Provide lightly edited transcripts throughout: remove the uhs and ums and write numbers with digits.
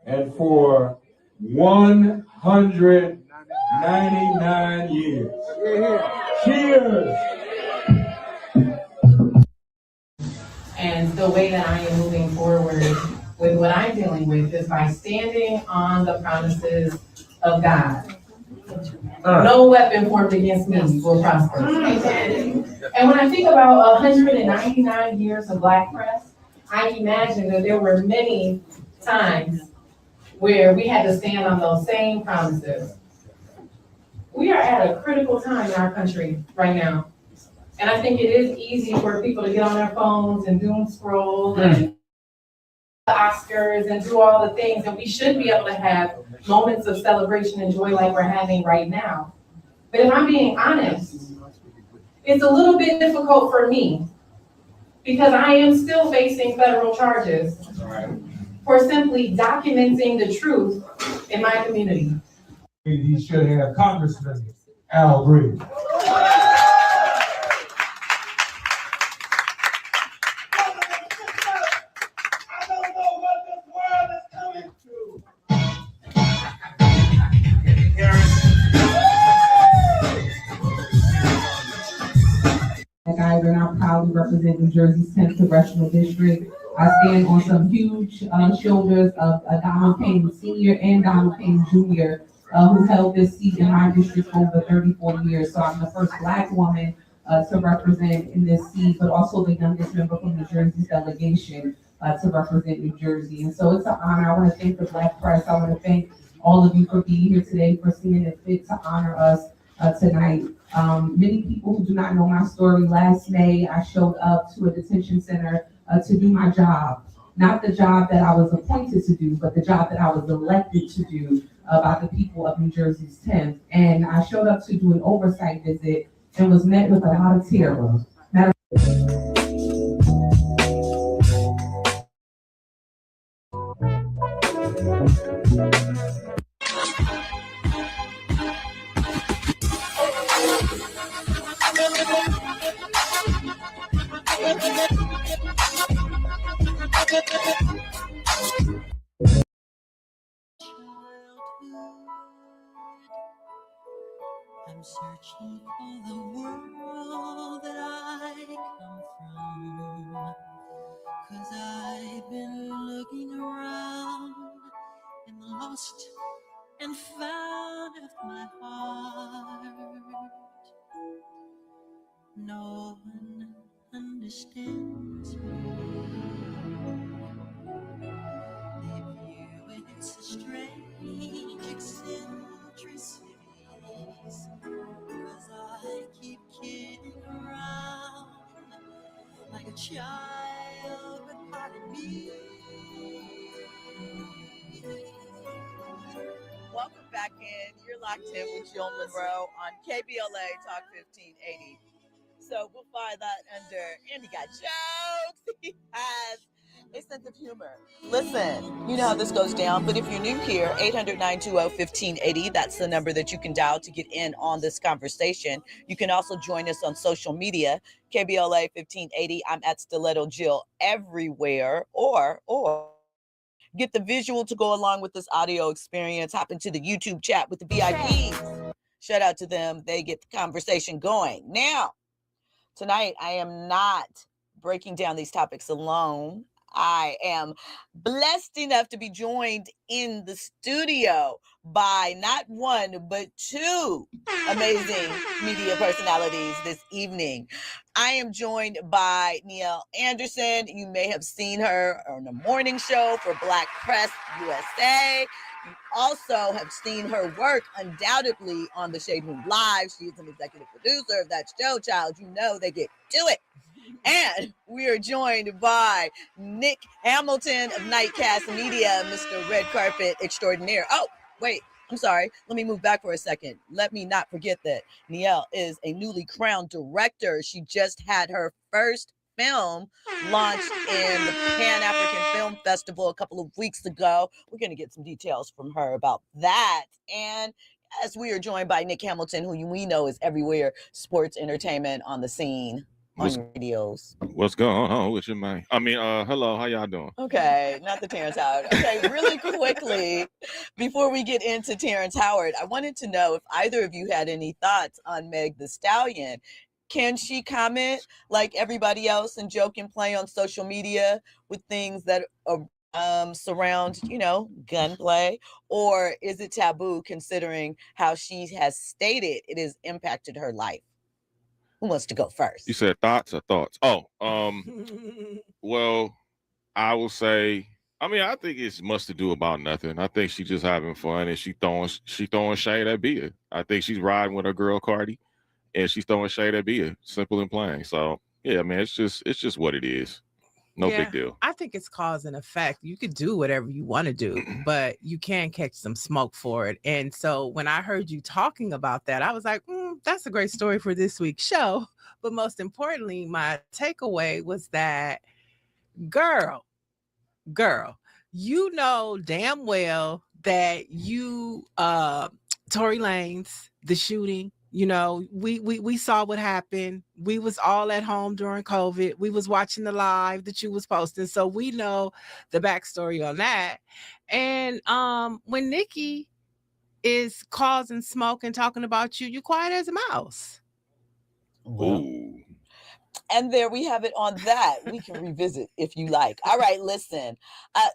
and for 199 years. Cheers! And the way that I am moving forward with what I'm dealing with is by standing on the promises of God. No weapon formed against me will prosper. And when I think about 199 years of Black press, I imagine that there were many times where we had to stand on those same promises. We are at a critical time in our country right now. And I think it is easy for people to get on their phones and doom scroll and the Oscars and do all the things, and we should be able to have moments of celebration and joy like we're having right now. But if I'm being honest, it's a little bit difficult for me because I am still facing federal charges for simply documenting the truth in my community. He should have Congressman Al Green. And I proudly represent New Jersey's 10th Congressional District. I stand on some huge shoulders of Donald Payne Sr. and Donald Payne Jr., who held this seat in my district for over 34 years. So I'm the first Black woman to represent in this seat, but also the youngest member from New Jersey's delegation to represent New Jersey. And so it's an honor. I want to thank the Black press. I want to thank all of you for being here today, for seeing it fit to honor us tonight. Many people who do not know my story, last May, I showed up to a detention center to do my job. Not the job that I was appointed to do, but the job that I was elected to do by the people of New Jersey's 10th. And I showed up to do an oversight visit and was met with a lot of terror. I'm searching for the world that I come from, 'cause I've been looking around and lost and found of my heart. No one understands me. They view it as a strange eccentricity, 'cause I keep kidding around like a child with part of me. Welcome back in. You're locked in with Jill Munroe on KBLA Talk 1580. So we'll find that under, and he got jokes. He has a sense of humor. Listen, you know how this goes down, but if you're new here, 800-920-1580, that's the number that you can dial to get in on this conversation. You can also join us on social media, KBLA 1580. I'm at Stiletto Jill everywhere, or get the visual to go along with this audio experience. Hop into the YouTube chat with the VIPs. Shout out to them. They get the conversation going. Now, tonight, I am not breaking down these topics alone. I am blessed enough to be joined in the studio by not one, but two amazing media personalities this evening. I am joined by Niele Anderson. You may have seen her on the morning show for Black Press USA. You also have seen her work undoubtedly on the Shade Room Live. She is an executive producer of that show, child. You know they get to it. And we are joined by Nick Hamilton of Nightcast Media, Mr. Red Carpet Extraordinaire. Oh, wait, I'm sorry. Let me move back for a second. Let me not forget that Niele is a newly crowned director. She just had her first film launched in the Pan-African Film Festival a couple of weeks ago. We're going to get some details from her about that. And as we are joined by Nick Hamilton, who we know is everywhere, sports entertainment on the scene. on your radios. What's going on with you, man? I mean, hello, how y'all doing? Okay, not the Terrence Howard. Okay, really quickly, before we get into Terrence Howard, I wanted to know if either of you had any thoughts on Meg the Stallion. Can she comment like everybody else and joke and play on social media with things that surround, gunplay? Or is it taboo considering how she has stated it has impacted her life? Who wants to go first? You said thoughts or thoughts? Oh, well, I will say, I mean, I think it's much to do about nothing. I think she's just having fun and she throwing shade at Bia. I think she's riding with her girl Cardi and she's throwing shade at Bia. Simple and plain. So yeah, man, it's just what it is. No big deal. I think it's cause and effect. You could do whatever you want to do, but you can catch some smoke for it. And so when I heard you talking about that, I was like, that's a great story for this week's show. But most importantly, my takeaway was that, girl, you know damn well that you, Tory Lanez, the shooting, we saw what happened. We was all at home during COVID. We was watching the live that you was posting. So we know the backstory on that. And when Nikki is causing smoke and talking about you, you quiet as a mouse. Ooh. And there we have it on that. We can revisit if you like. All right, listen.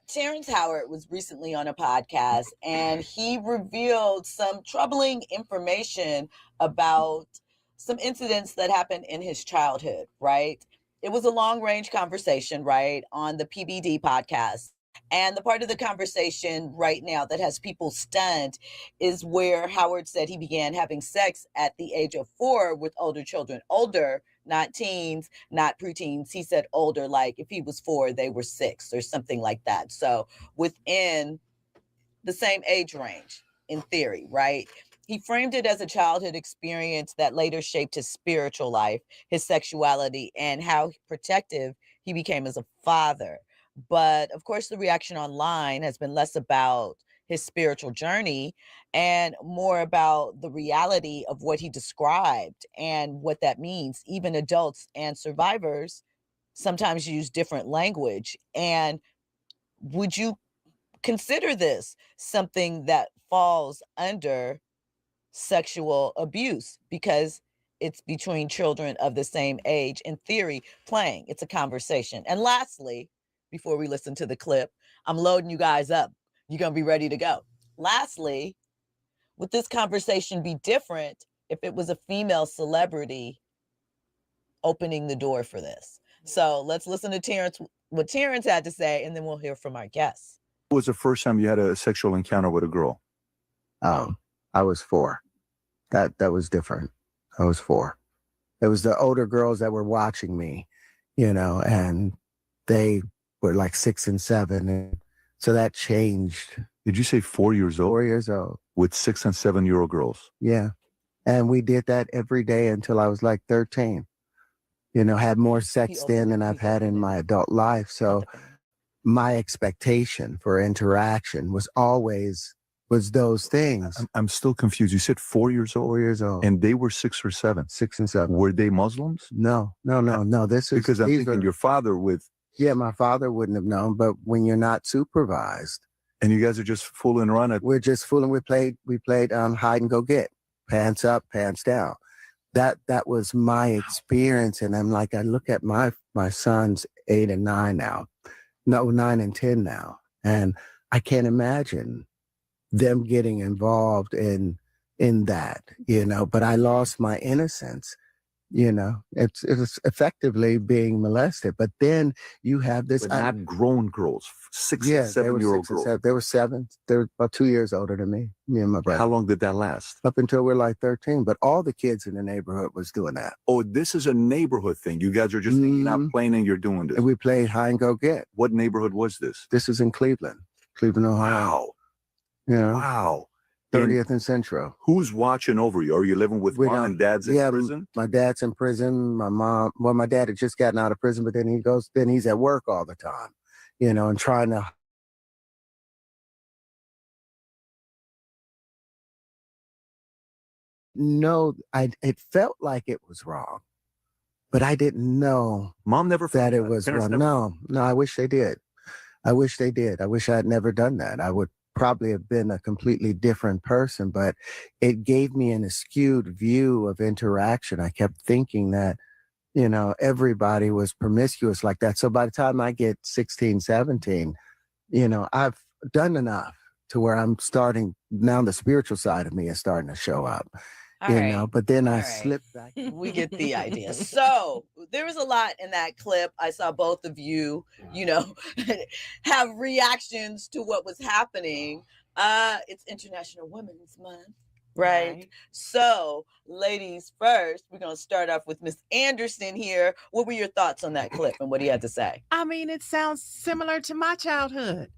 Terrence Howard was recently on a podcast and he revealed some troubling information about some incidents that happened in his childhood, right? It was a long-range conversation, right, on the PBD podcast. And the part of the conversation right now that has people stunned is where Howard said he began having sex at the age of 4 with older children. Older, not teens, not preteens. He said older, like if he was 4, they were 6 or something like that. So within the same age range, in theory, right? He framed it as a childhood experience that later shaped his spiritual life, his sexuality, and how protective he became as a father. But of course, the reaction online has been less about his spiritual journey and more about the reality of what he described and what that means. Even adults and survivors sometimes use different language. And would you consider this something that falls under sexual abuse? Because it's between children of the same age, in theory, playing. It's a conversation. And lastly, before we listen to the clip, I'm loading you guys up. You're going to be ready to go. Lastly, would this conversation be different if it was a female celebrity opening the door for this? So let's listen to Terrence, what Terrence had to say, and then we'll hear from our guests. What was the first time you had a sexual encounter with a girl? I was 4. That was different. I was 4. It was the older girls that were watching me, and they were like 6 and 7. And so that changed. Did you say 4 years old? 4 years old. With 6 and 7-year-old girls? Yeah. And we did that every day until I was like 13. Had more sex then than I've had in my adult life. So my expectation for interaction was always those things. I'm still confused. You said 4 years old? 4 years old. And they were 6 or 7? 6 and 7. Were they Muslims? No. This is because I'm thinking your father with. Yeah, my father wouldn't have known, but when you're not supervised. And you guys are just fooling around. We're just fooling. We played hide and go get. Pants up, pants down. That was my experience. And I'm like, I look at my sons 8 and 9 now. No, 9 and 10 now. And I can't imagine them getting involved in that, but I lost my innocence, it's effectively being molested. But then you have this. But not grown girls, 6 and 7-year-old girls. They were 7. They were about 2 years older than me and my brother. How long did that last? Up until we're like 13. But all the kids in the neighborhood was doing that. Oh, this is a neighborhood thing. You guys are just not playing and you're doing this. And we played hide and go get. What neighborhood was this? This was in Cleveland, Ohio. Wow. Wow. 30th and Central. Who's watching over you? Are you living with mom and dad's in prison? My dad's in prison. My mom, my dad had just gotten out of prison, but then he's at work all the time, and trying to. No, it felt like it was wrong. but I didn't know Mom never that it felt was Parents wrong. never- No, I wish they did. I wish they did. I wish I had never done that. I would probably have been a completely different person, but it gave me an skewed view of interaction. I kept thinking that, everybody was promiscuous like that. So by the time I get 16, 17, I've done enough to where I'm starting now, the spiritual side of me is starting to show up, All right. but then All I right. slipped back. We get the idea. So there was a lot in that clip. I saw both of you, have reactions to what was happening. It's International Women's Month, right? So, ladies first, we're gonna start off with Miss Anderson here. What were your thoughts on that clip and what he had to say? I mean, it sounds similar to my childhood.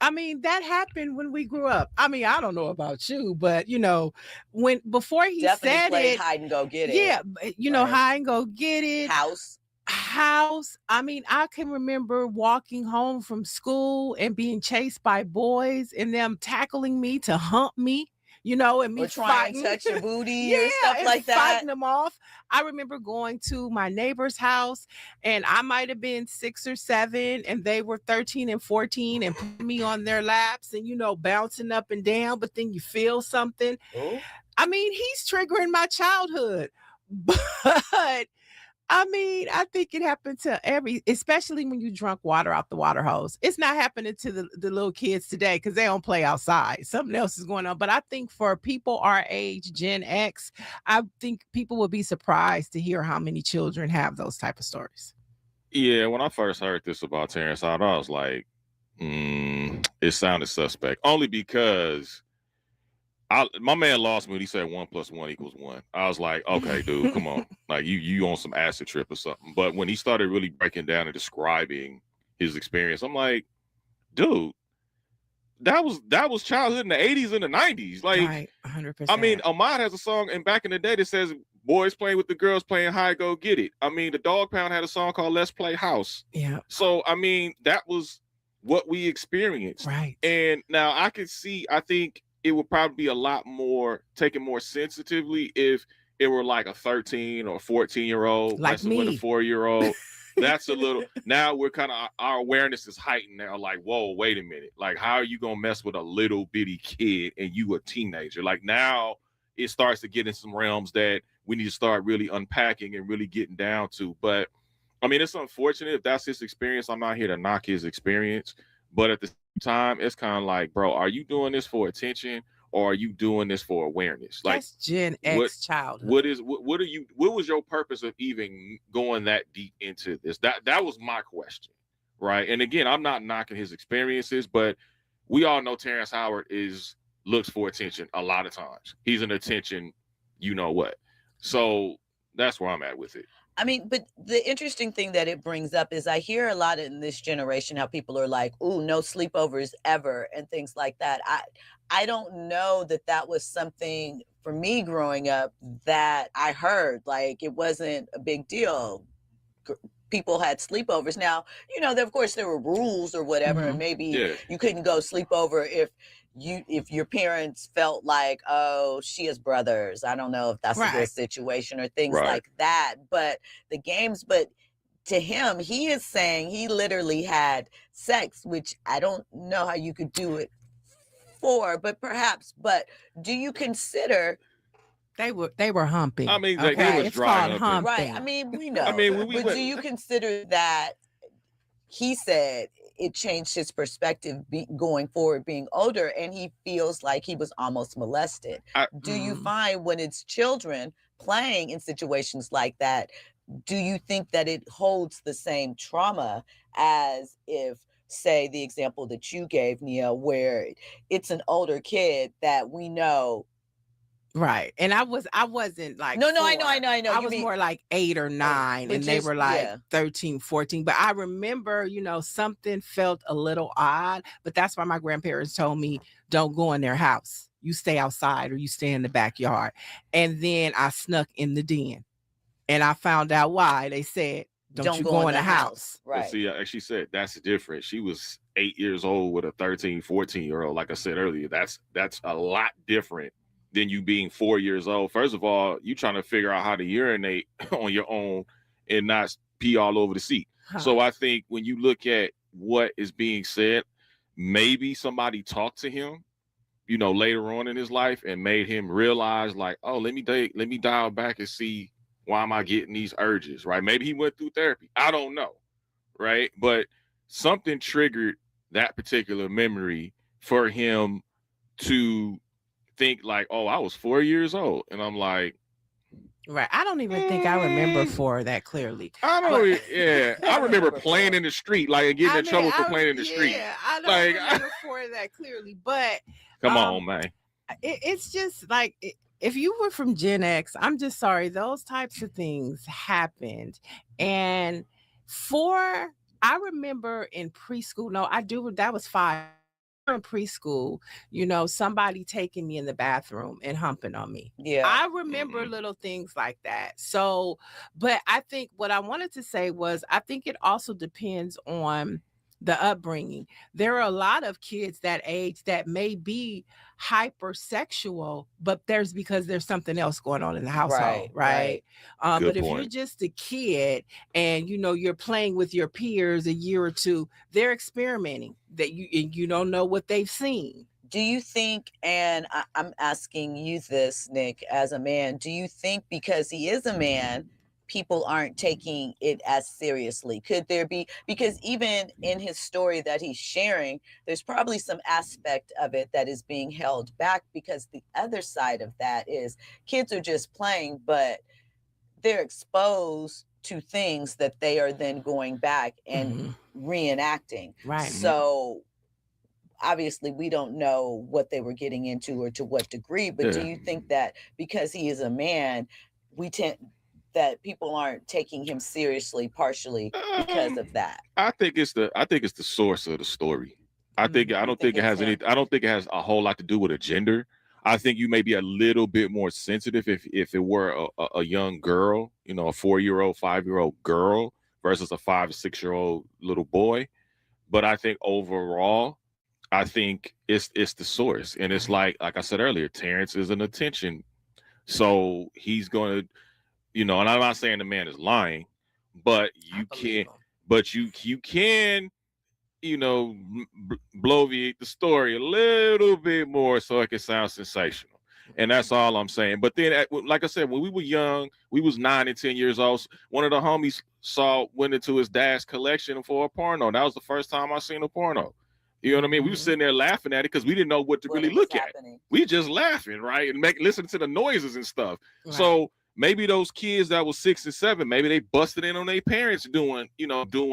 I mean, that happened when we grew up. I mean, I don't know about you, but before he Definitely said played it, hide and go get it. yeah, Right. hide and go get it. House. I mean, I can remember walking home from school and being chased by boys and them tackling me to hump me, and me Or trying fighting. to touch your booty or Yeah, stuff and like that. fighting them off. I remember going to my neighbor's house, and I might have been 6 or 7, and they were 13 and 14, and put me on their laps, and bouncing up and down. But then you feel something. Ooh. I mean, he's triggering my childhood, but I mean, I think it happened to especially when you drunk water out the water hose. It's not happening to the little kids today because they don't play outside. Something else is going on. But I think for people our age, Gen X, I think people would be surprised to hear how many children have those type of stories. Yeah, when I first heard this about Terrence, I was like, it sounded suspect. Only because my man lost me when he said 1 + 1 = 1. I was like, okay, dude, come on. Like you on some acid trip or something. But when he started really breaking down and describing his experience, I'm like, dude, that was childhood in the 80s and the 90s. Like, right, 100%. I mean, Ahmad has a song and back in the day that says boys playing with the girls playing hide go get it. I mean, the Dog Pound had a song called Let's Play House. Yeah. So I mean, that was what we experienced. Right. And now I think it would probably be a lot more taken more sensitively if it were like a 13 or 14-year-old Like messing with a me. 4-year-old. That's a little, now we're kind of, our awareness is heightened now. Like, whoa, wait a minute. Like, how are you going to mess with a little bitty kid and you a teenager? Like, now it starts to get in some realms that we need to start really unpacking and really getting down to. But I mean, it's unfortunate if that's his experience. I'm not here to knock his experience, but at the time, it's kind of like, bro, are you doing this for attention or are you doing this for awareness? Like, that's Gen X childhood. what was your purpose of even going that deep into this? That was my question, right? And again, I'm not knocking his experiences, but we all know Terrence Howard looks for attention a lot of times. He's an attention, you know what? So that's where I'm at with it. I mean, but the interesting thing that it brings up is I hear a lot in this generation how people are like, "Ooh, no sleepovers ever," and things like that. I don't know that was something for me growing up that I heard. Like, it wasn't a big deal. People had sleepovers. Now, of course there were rules or whatever, and maybe you couldn't go sleepover if your parents felt like, oh, she has brothers. I don't know if that's a good situation or things like that. But the games, to him, he is saying he literally had sex, which I don't know how you could do it for, but do you consider they were humping? I mean, they was dry humping. Right. I mean, we know. I mean, but do you consider that he said it changed his perspective going forward, being older, and he feels like he was almost molested? Do you find when it's children playing in situations like that, do you think that it holds the same trauma as if, say, the example that you gave, Niele, where it's an older kid that we know? Right. And I wasn't like, no, 4. I know. I was more like 8 or 9, and they were like 13, 14. But I remember, something felt a little odd, but that's why my grandparents told me, don't go in their house. You stay outside or you stay in the backyard. And then I snuck in the den and I found out why. They said, don't you go in the house. Right. But see, like she said, that's different. She was 8 years old with a 13, 14-year-old. Like I said earlier, that's a lot different than you being 4 years old. First of all, you trying to figure out how to urinate on your own and not pee all over the seat. So I think when you look at what is being said, maybe somebody talked to him, later on in his life and made him realize like, oh, let me dial back and see why am I getting these urges, right? Maybe he went through therapy. I don't know, right? But something triggered that particular memory for him to think like, oh, I was 4 years old. And I'm like, right. I don't even think I remember 4 that clearly. I remember playing in the street, like getting in trouble for playing in the street. Yeah, I don't remember 4 that clearly, but come on, man. It's just like, if you were from Gen X, I'm just sorry, those types of things happened. And 4, I remember in preschool, that was 5. In preschool, somebody taking me in the bathroom and humping on me. Yeah. I remember little things like that. So, but I think what I wanted to say was, I think it also depends on the upbringing. There are a lot of kids that age that may be hypersexual, but because there's something else going on in the household, right? But if you're just a kid and you're playing with your peers a year or two, they're experimenting that you don't know what they've seen. Do you think, and I'm asking you this, Nick, as a man, do you think because he is a man, people aren't taking it as seriously? Could there be, because even in his story that he's sharing, there's probably some aspect of it that is being held back, because the other side of that is kids are just playing, but they're exposed to things that they are then going back and reenacting. Right. So obviously we don't know what they were getting into or to what degree, but do you think that because he is a man, that people aren't taking him seriously partially because of that? I think it's the source of the story. I don't think it has a whole lot to do with a gender. I think you may be a little bit more sensitive if it were a young girl, a 4-year-old, 5-year-old girl versus a 5 or 6-year-old little boy. But I think overall, I think it's the source. And it's like I said earlier, Terrence is an attention. So he's going to, and I'm not saying the man is lying, but you can bloviate the story a little bit more so it can sound sensational. And that's all I'm saying. But then, like I said, when we were young, we was 9 and 10 years old. One of the homies went into his dad's collection for a porno. That was the first time I seen a porno. You know what I mean? We were sitting there laughing at it because we didn't know what to really look at. We just laughing, right? And listening to the noises and stuff. Right. So maybe those kids that was 6 and 7, maybe they busted in on their parents doing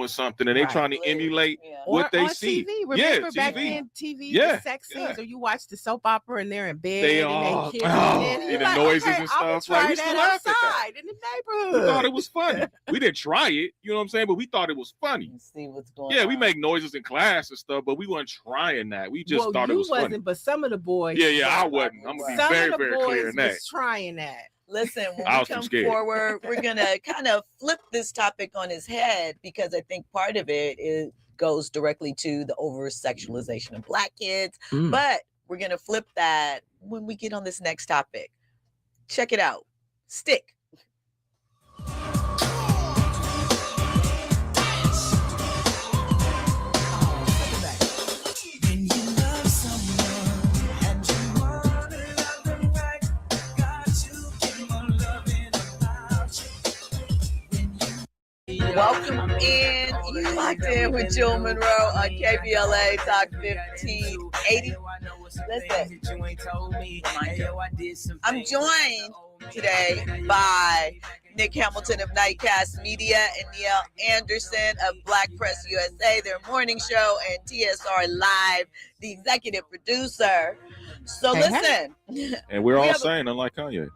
something, and they trying to emulate what they see. TV. Remember back then, TV, the sex scenes, or you watch the soap opera and they're in bed and they kiss and the noises and stuff. Like, we still laugh at that in the neighborhood. We thought it was funny. We didn't try it, you know what I'm saying? But we thought it was funny. See what's going on. Yeah, we make noises in class and stuff, but we weren't trying that. We just thought it was funny. But some of the boys. Yeah, I wasn't. I'm gonna be very, very clear in that. Was trying that. Listen, when we come forward, we're going to kind of flip this topic on his head, because I think part of it goes directly to the over-sexualization of Black kids. But we're going to flip that when we get on this next topic. Check it out. Stick. Welcome in. You locked in with Jill Munroe on KBLA Talk 1580. Listen, I'm joined today by Nick Hamilton of Nightcast Media and Niele Anderson of Black Press USA, their morning show, and TSR Live, the executive producer. So listen. And we're all saying, unlike Kanye.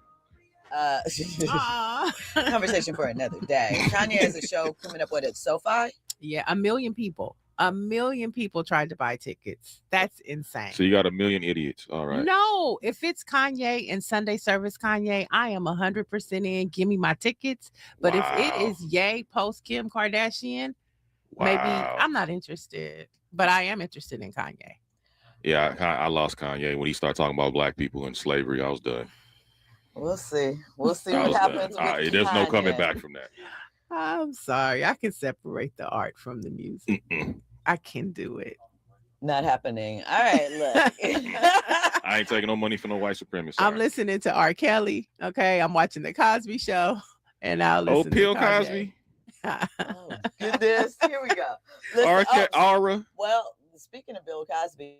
Conversation for another day. Kanye has a show coming up at SoFi. Yeah, 1 million people. 1 million people tried to buy tickets. That's insane. So you got 1 million idiots. All right. No, if it's Kanye and Sunday Service Kanye, I am 100% in. Give me my tickets. But if it is Ye post Kim Kardashian, maybe I'm not interested. But I am interested in Kanye. Yeah, I lost Kanye when he started talking about Black people and slavery. I was done. We'll see. We'll see what happens. There's no coming back from that. I'm sorry. I can separate the art from the music. Mm-mm. I can do it. Not happening. All right, look. I ain't taking no money for no white supremacists. I'm listening to R. Kelly. Okay. I'm watching the Cosby Show, and I'll listen Bill to Cosby. Oh, goodness. Here we go. Aura. Well, speaking of Bill Cosby,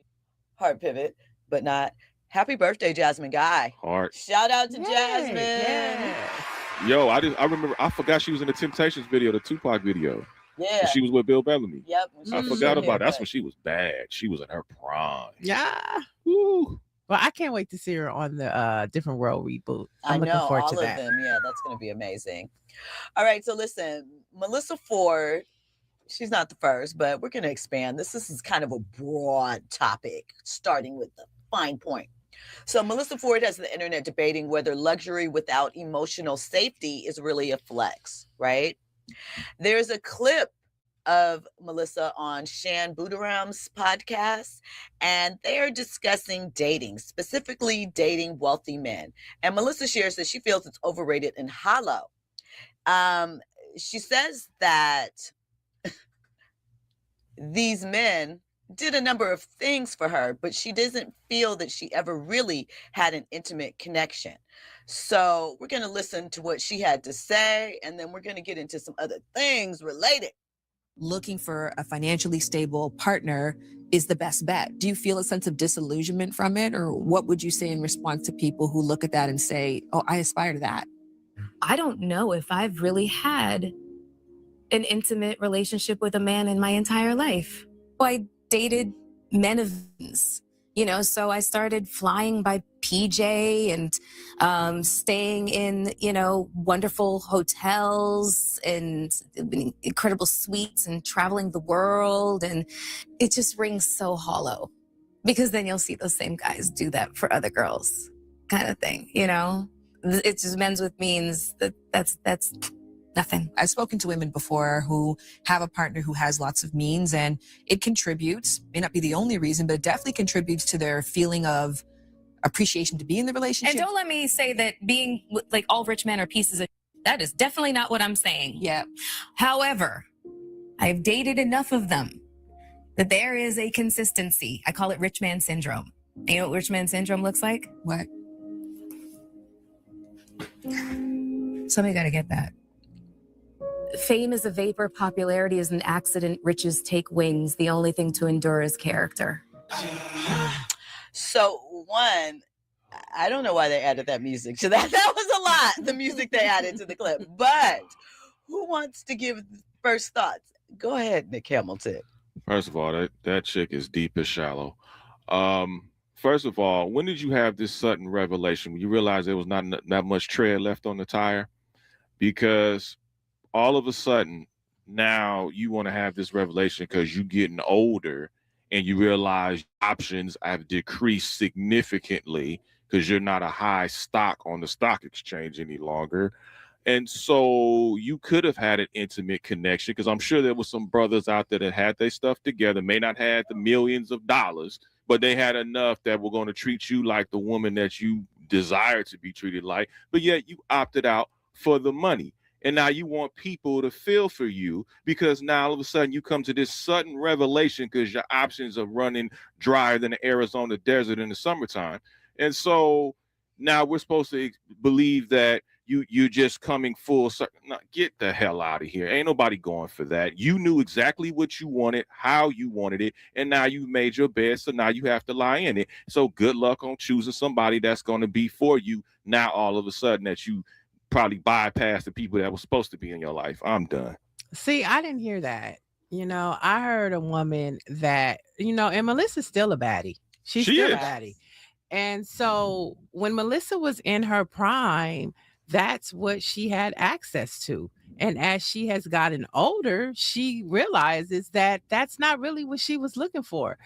hard pivot, but not. Happy birthday, Jasmine Guy. Heart. Shout out to Yay, Jasmine. yes. Yo, I remember. I forgot she was in the Temptations video, the Tupac video. Yeah. She was with Bill Bellamy. Yep. I forgot about that. That's when she was bad. She was in her prime. Yeah. Woo. Well, I can't wait to see her on the Different World reboot. I I'm know, looking forward all to of that. them. Yeah, that's going to be amazing. All right, so listen, Melyssa Ford, she's not the first, but we're going to expand. This is kind of a broad topic, starting with the fine point. So Melyssa Ford has the internet debating whether luxury without emotional safety is really a flex, right? There's a clip of Melyssa on Shan Budaram's podcast, and they're discussing dating, specifically dating wealthy men. And Melyssa shares that she feels it's overrated and hollow. She says that these men did a number of things for her, but she doesn't feel that she ever really had an intimate connection. So we're going to listen to what she had to say, and then we're going to get into some other things related. Looking for a financially stable partner is the best bet. Do you feel a sense of disillusionment from it? Or what would you say in response to people who look at that and say, oh, I aspire to that? I don't know if I've really had an intimate relationship with a man in my entire life. I dated men of means, so I started flying by PJ and staying in, wonderful hotels and incredible suites and traveling the world. And it just rings so hollow because then you'll see those same guys do that for other girls kind of thing, It's just men's with means that's nothing. I've spoken to women before who have a partner who has lots of means, and it contributes, may not be the only reason, but it definitely contributes to their feeling of appreciation to be in the relationship. And don't let me say that being like all rich men are pieces of that is definitely not what I'm saying. Yeah. However, I've dated enough of them that there is a consistency. I call it rich man syndrome. You know what rich man syndrome looks like? What? Somebody got to get that. Fame is a vapor, popularity is an accident, riches take wings. The only thing to endure is character. So one, I don't know why they added that music to that. That was a lot, the music they added to the clip. But who wants to give first thoughts? Go ahead, Nick Hamilton. First of all, that chick is deep as shallow. First of all, when did you have this sudden revelation when you realized there was not that much tread left on the tire? Because all of a sudden, now you want to have this revelation because you're getting older and you realize options have decreased significantly because you're not a high stock on the stock exchange any longer. And so you could have had an intimate connection because I'm sure there were some brothers out there that had their stuff together, may not have the millions of dollars, but they had enough that were going to treat you like the woman that you desire to be treated like, but yet you opted out for the money. And now you want people to feel for you because now all of a sudden you come to this sudden revelation because your options are running drier than the Arizona desert in the summertime. And so now we're supposed to believe that you're just coming full circle. No, get the hell out of here. Ain't nobody going for that. You knew exactly what you wanted, how you wanted it, and now you've made your bed, so now you have to lie in it. So good luck on choosing somebody that's going to be for you now all of a sudden that you probably bypass the people that were supposed to be in your life. I'm done. See, I didn't hear that. I heard a woman that, and Melyssa's still a baddie. She's still a baddie. And so when Melyssa was in her prime, that's what she had access to. And as she has gotten older, she realizes that that's not really what she was looking for.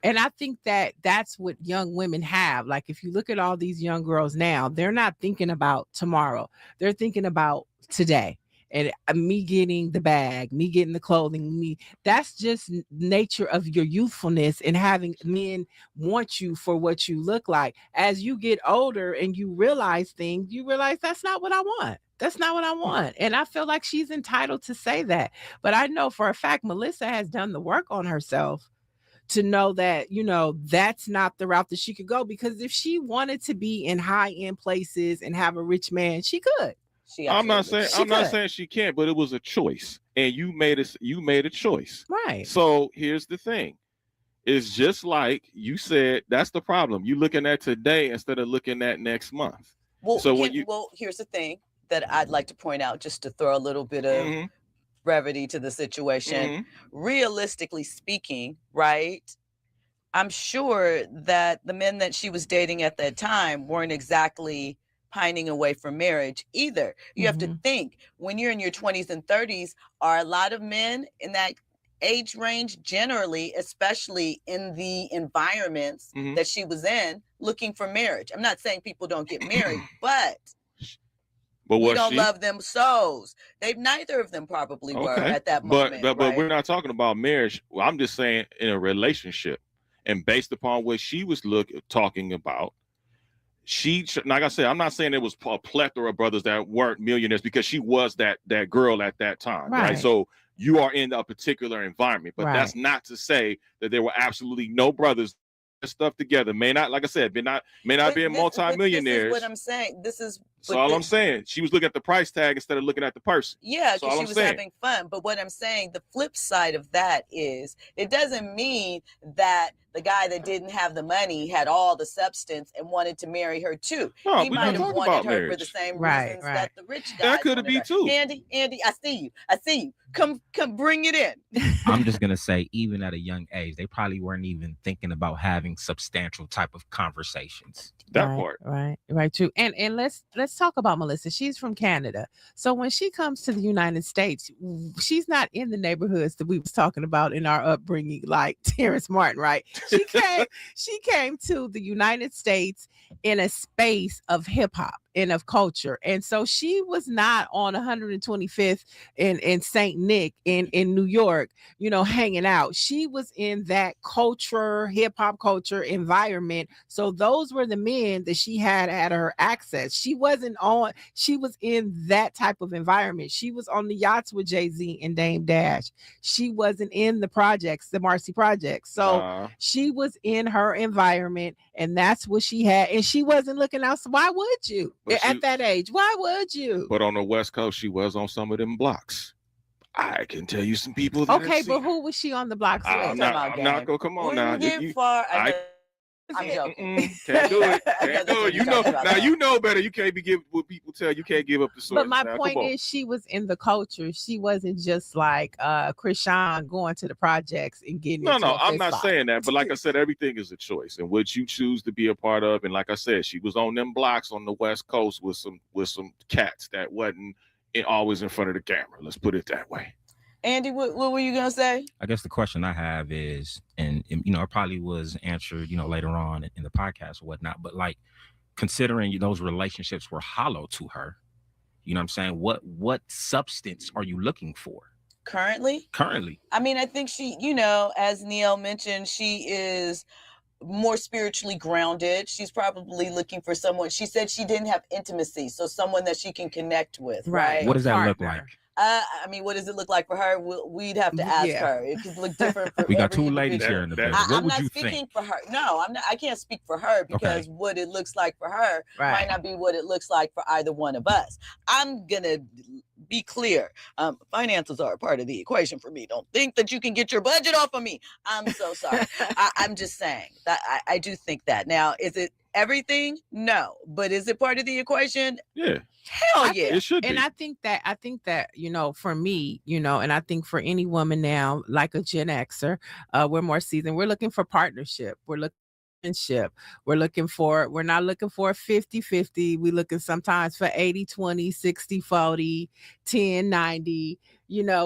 And I think that that's what young women have. Like, if you look at all these young girls now, they're not thinking about tomorrow. They're thinking about today. and me getting the bag, me getting the clothing, that's just nature of your youthfulness and having men want you for what you look like. As you get older and you realize things, you realize that's not what I want. That's not what I want. And I feel like she's entitled to say that. But I know for a fact, Melyssa has done the work on herself to know that, that's not the route that she could go. Because if she wanted to be in high-end places and have a rich man, she could. I'm not saying she can't, but it was a choice. And you made a choice. Right. So here's the thing. It's just like you said, that's the problem. You looking at today instead of looking at next month. Well, so here's the thing that I'd like to point out, just to throw a little bit of brevity to the situation. Realistically speaking, right? I'm sure that the men that she was dating at that time weren't exactly pining away for marriage either. You have to think, when you're in your 20s and 30s, are a lot of men in that age range generally, especially in the environments that she was in, looking for marriage? I'm not saying people don't get married, but we don't love them souls. Neither of them probably were at that moment. But we're not talking about marriage. Well, I'm just saying in a relationship, and based upon what she was talking about, like I said, I'm not saying there was a plethora of brothers that weren't millionaires, because she was that girl at that time, right? So you are in a particular environment, but that's not to say that there were absolutely no brothers stuff together. May not, like I said, may not be multi-millionaires. This is what I'm saying. I'm saying. She was looking at the price tag instead of looking at the person. Yeah, because she was having fun. But what I'm saying, the flip side of that is, it doesn't mean that the guy that didn't have the money had all the substance and wanted to marry her too. No, he might have wanted her for the same reasons that the rich guy. That could be too. Andy, I see you. Come, bring it in. I'm just gonna say, even at a young age, they probably weren't even thinking about having substantial type of conversations. Right, true. And let's talk about Melyssa. She's from Canada, so when she comes to the United States, she's not in the neighborhoods that we was talking about in our upbringing, like Terrence Martin, right? She came to the United States in a space of hip hop and of culture, and so she was not on 125th in St. Nick in New York, hanging out. She was in that hip hop culture environment. So those were the men that she had at her access. She was in that type of environment. She was on the yachts with Jay-Z and Dame Dash. She wasn't in the projects, the Marcy projects. So she was in her environment, and that's what she had. And she wasn't looking out. So why would you at that age? Why would you? But on the West Coast, she was on some of them blocks. I can tell you some people. That but who was she on the blocks with? I'm not gonna come on now. I'm joking. Can't do it. Can't do it. You know better. You can't be giving what people tell you. Can't give up the sword. But my point is, she was in the culture. She wasn't just like Krishan going to the projects and getting. No, I'm not saying that. But like I said, everything is a choice, and what you choose to be a part of. And like I said, she was on them blocks on the West Coast with some cats that wasn't always in front of the camera. Let's put it that way. Andy, what were you gonna say? I guess the question I have is, and it probably was answered, later on in the podcast or whatnot, but like, considering those relationships were hollow to her, you know what I'm saying? What substance are you looking for? Currently? I mean, I think she, as Niele mentioned, she is more spiritually grounded. She's probably looking for someone. She said she didn't have intimacy, so someone that she can connect with. Right. What does that look like? I mean, what does it look like for her? We'd have to ask her. It could look different for we got two ladies here in the building. I'm not speaking for her. No, I'm not. I can't speak for her because what it looks like for her might not be what it looks like for either one of us. I'm gonna be clear. Finances are a part of the equation for me. Don't think that you can get your budget off of me. I'm so sorry. I'm just saying that I do think that. Now, is it everything? No. But is it part of the equation? Yeah. Hell yeah. It should be. And I think that, for me, and I think for any woman now, like a Gen Xer, we're more seasoned. We're looking for partnership. We're looking we're not looking for 50-50. We're looking sometimes for 80-20, 60-40, 10-90.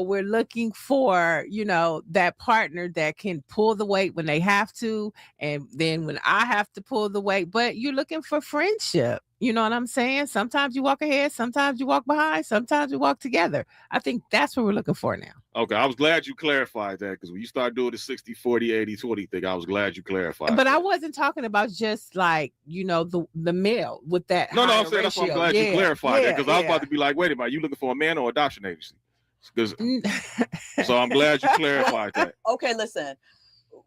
We're looking for, that partner that can pull the weight when they have to. And then when I have to pull the weight, but you're looking for friendship. You know what I'm saying? Sometimes you walk ahead, sometimes you walk behind, sometimes we walk together. I think that's what we're looking for now. Okay, I was glad you clarified that, because when you start doing the 60, 40, 80, 20 thing, I was glad you clarified But that. I wasn't talking about just like, the male with that. No, I'm higher saying that's why I'm ratio. glad you clarified that, because I was yeah. about to be like, wait a minute, you looking for a man or adoption agency? So I'm glad you clarified that. Okay, listen.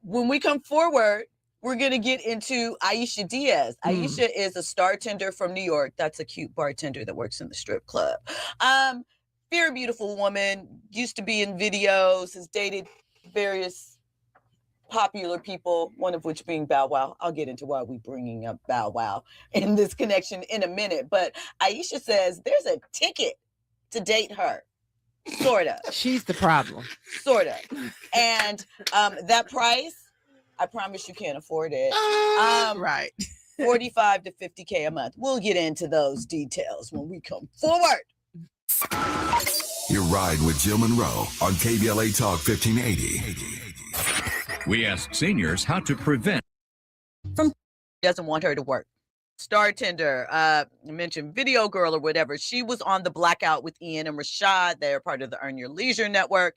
When we come forward, we're going to get into Aisha Diaz. Aisha is a star tender from New York. That's a cute bartender that works in the strip club. Very beautiful woman, used to be in videos, has dated various popular people, one of which being Bow Wow. I'll get into why we're bringing up Bow Wow in this connection in a minute. But Aisha says there's a ticket to date her. Sort of. She's the problem. Sort of. And that price, I promise you can't afford it. Right. 45 to 50K a month. We'll get into those details when we come forward. You're riding with Jill Munroe on KBLA Talk 1580. We ask seniors how to prevent. Doesn't want her to work. Star tender, I mentioned Video Girl or whatever. She was on the Blackout with Ian and Rashad. They're part of the Earn Your Leisure Network.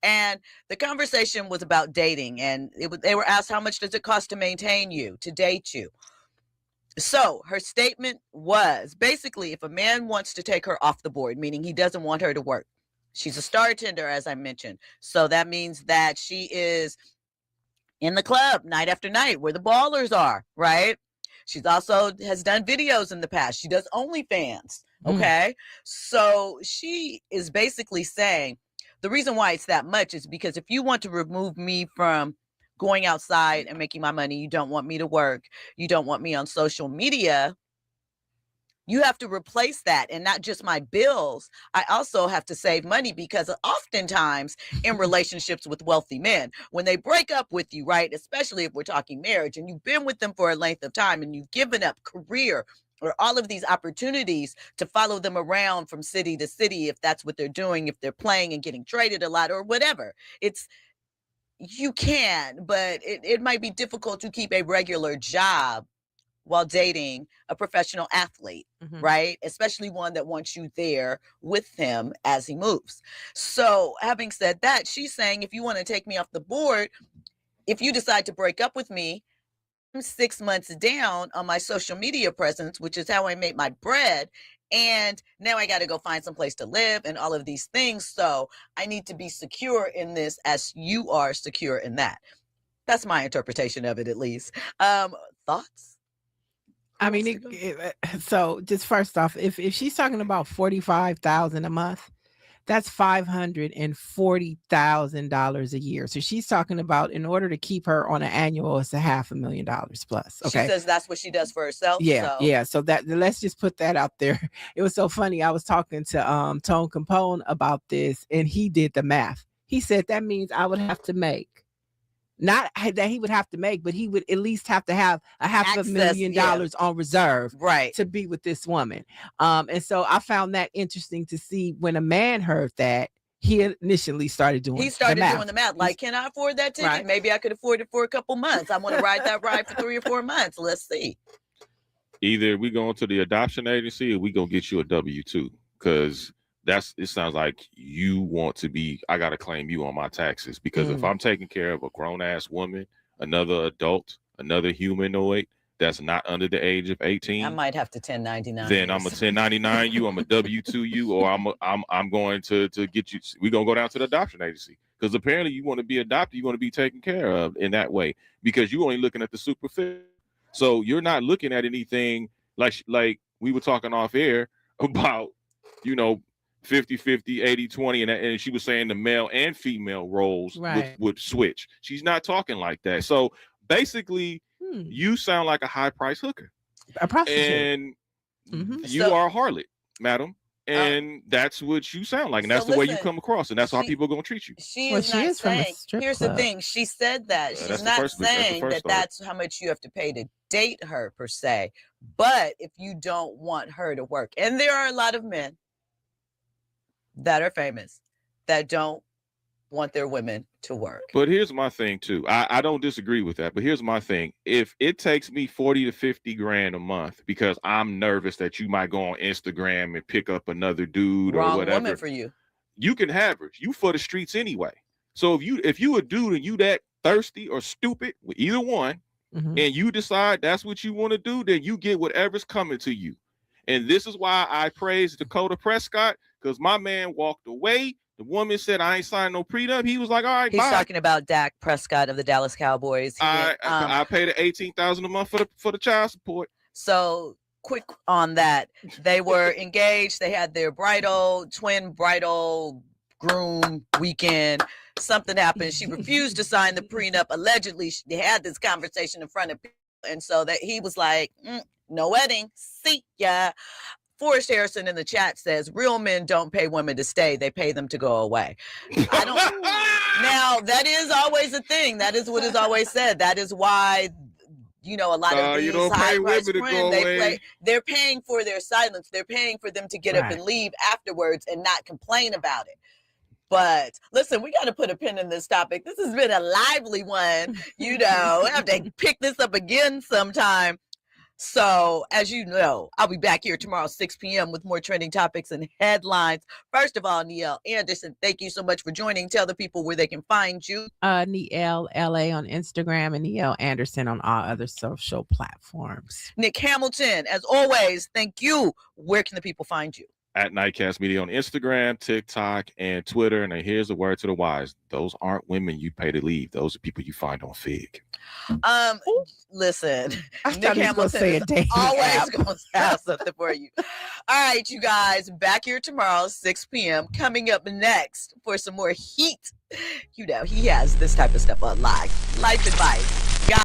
And the conversation was about dating. And they were asked, how much does it cost to maintain you, to date you? So her statement was basically, if a man wants to take her off the board, meaning he doesn't want her to work, she's a star tender, as I mentioned. So that means that she is in the club night after night where the ballers are, right? She's also has done videos in the past. She does OnlyFans. Okay. So she is basically saying the reason why it's that much is because if you want to remove me from going outside and making my money, you don't want me to work, you don't want me on social media, you have to replace that. And not just my bills. I also have to save money, because oftentimes in relationships with wealthy men, when they break up with you, right, especially if we're talking marriage and you've been with them for a length of time and you've given up career or all of these opportunities to follow them around from city to city, if that's what they're doing, if they're playing and getting traded a lot or whatever, you can, but it might be difficult to keep a regular job while dating a professional athlete, right? Especially one that wants you there with him as he moves. So having said that, she's saying, if you want to take me off the board, if you decide to break up with me, I'm 6 months down on my social media presence, which is how I make my bread. And now I got to go find some place to live and all of these things. So I need to be secure in this as you are secure in that. That's my interpretation of it, at least. Thoughts? I mean, so just first off, if she's talking about $45,000 a month, that's $540,000 a year. So she's talking about, in order to keep her on an annual, it's $500,000 plus. Okay. She says that's what she does for herself. Yeah. So that, let's just put that out there. It was so funny. I was talking to Tone Capone about this, and he did the math. He said that means I would have to make, not that he would have to make, but he would at least have to have $500,000 on reserve, right, to be with this woman. And so I found that interesting to see when a man heard that, he initially started doing the math. Like, can I afford that ticket? Right. Maybe I could afford it for a couple months. I want to ride that ride for 3 or 4 months. Let's see. Either we go into the adoption agency or we gonna get you a W-2, because it sounds like you want to be, I got to claim you on my taxes, because if I'm taking care of a grown ass woman, another adult, another humanoid that's not under the age of 18, I might have to 1099. Then I'm a 1099 you, I'm a W-2 you, or I'm going to get you. We're going to go down to the adoption agency, because apparently you want to be adopted, you want to be taken care of in that way, because you're only looking at the superficial. So you're not looking at anything like we were talking off air about, 50-50, 80-20, and she was saying the male and female roles would switch. She's not talking like that. So basically, you sound like a high-price hooker. A prostitute. And you are a harlot, madam. And that's what you sound like. And that's the way you come across. And that's how people are going to treat you. She is not saying, here's the thing. She said that. She's not saying that that's how much you have to pay to date her, per se. But if you don't want her to work, and there are a lot of men that are famous that don't want their women to work. But here's my thing too. I don't disagree with that, but here's my thing. If it takes me 40 to 50 grand a month because I'm nervous that you might go on Instagram and pick up another dude Wrong or whatever, woman for you. You can have her. You for the streets anyway. So if you a dude and you that thirsty or stupid with either one, and you decide that's what you want to do, then you get whatever's coming to you. And this is why I praise Dakota Prescott, because my man walked away. The woman said, I ain't signed no prenup. He was like, all right, He's bye. talking about Dak Prescott of the Dallas Cowboys. I paid $18,000 a month for the child support. So quick on that. They were engaged. They had their twin bridal groom weekend. Something happened. She refused to sign the prenup. Allegedly, they had this conversation in front of people. And so that he was like, no wedding. See ya. Forrest Harrison in the chat says, real men don't pay women to stay. They pay them to go away. I don't. Now, that is always a thing. That is what is always said. That is why, a lot of these high-priced friends, they're paying for their silence. They're paying for them to get up and leave afterwards and not complain about it. But listen, we got to put a pin in this topic. This has been a lively one. I have to pick this up again sometime. So, as you know, I'll be back here tomorrow, 6 p.m. with more trending topics and headlines. First of all, Niele Anderson, thank you so much for joining. Tell the people where they can find you. Niele LA on Instagram and Niele Anderson on all other social platforms. Nick Hamilton, as always, thank you. Where can the people find you? At Nightcast Media on Instagram, TikTok, and Twitter. And here's the word to the wise. Those aren't women you pay to leave. Those are people you find on Fig. Listen, Nick Hamilton is always going to have something for you. All right, you guys, back here tomorrow, 6 p.m. Coming up next for some more heat. He has this type of stuff on Life Advice.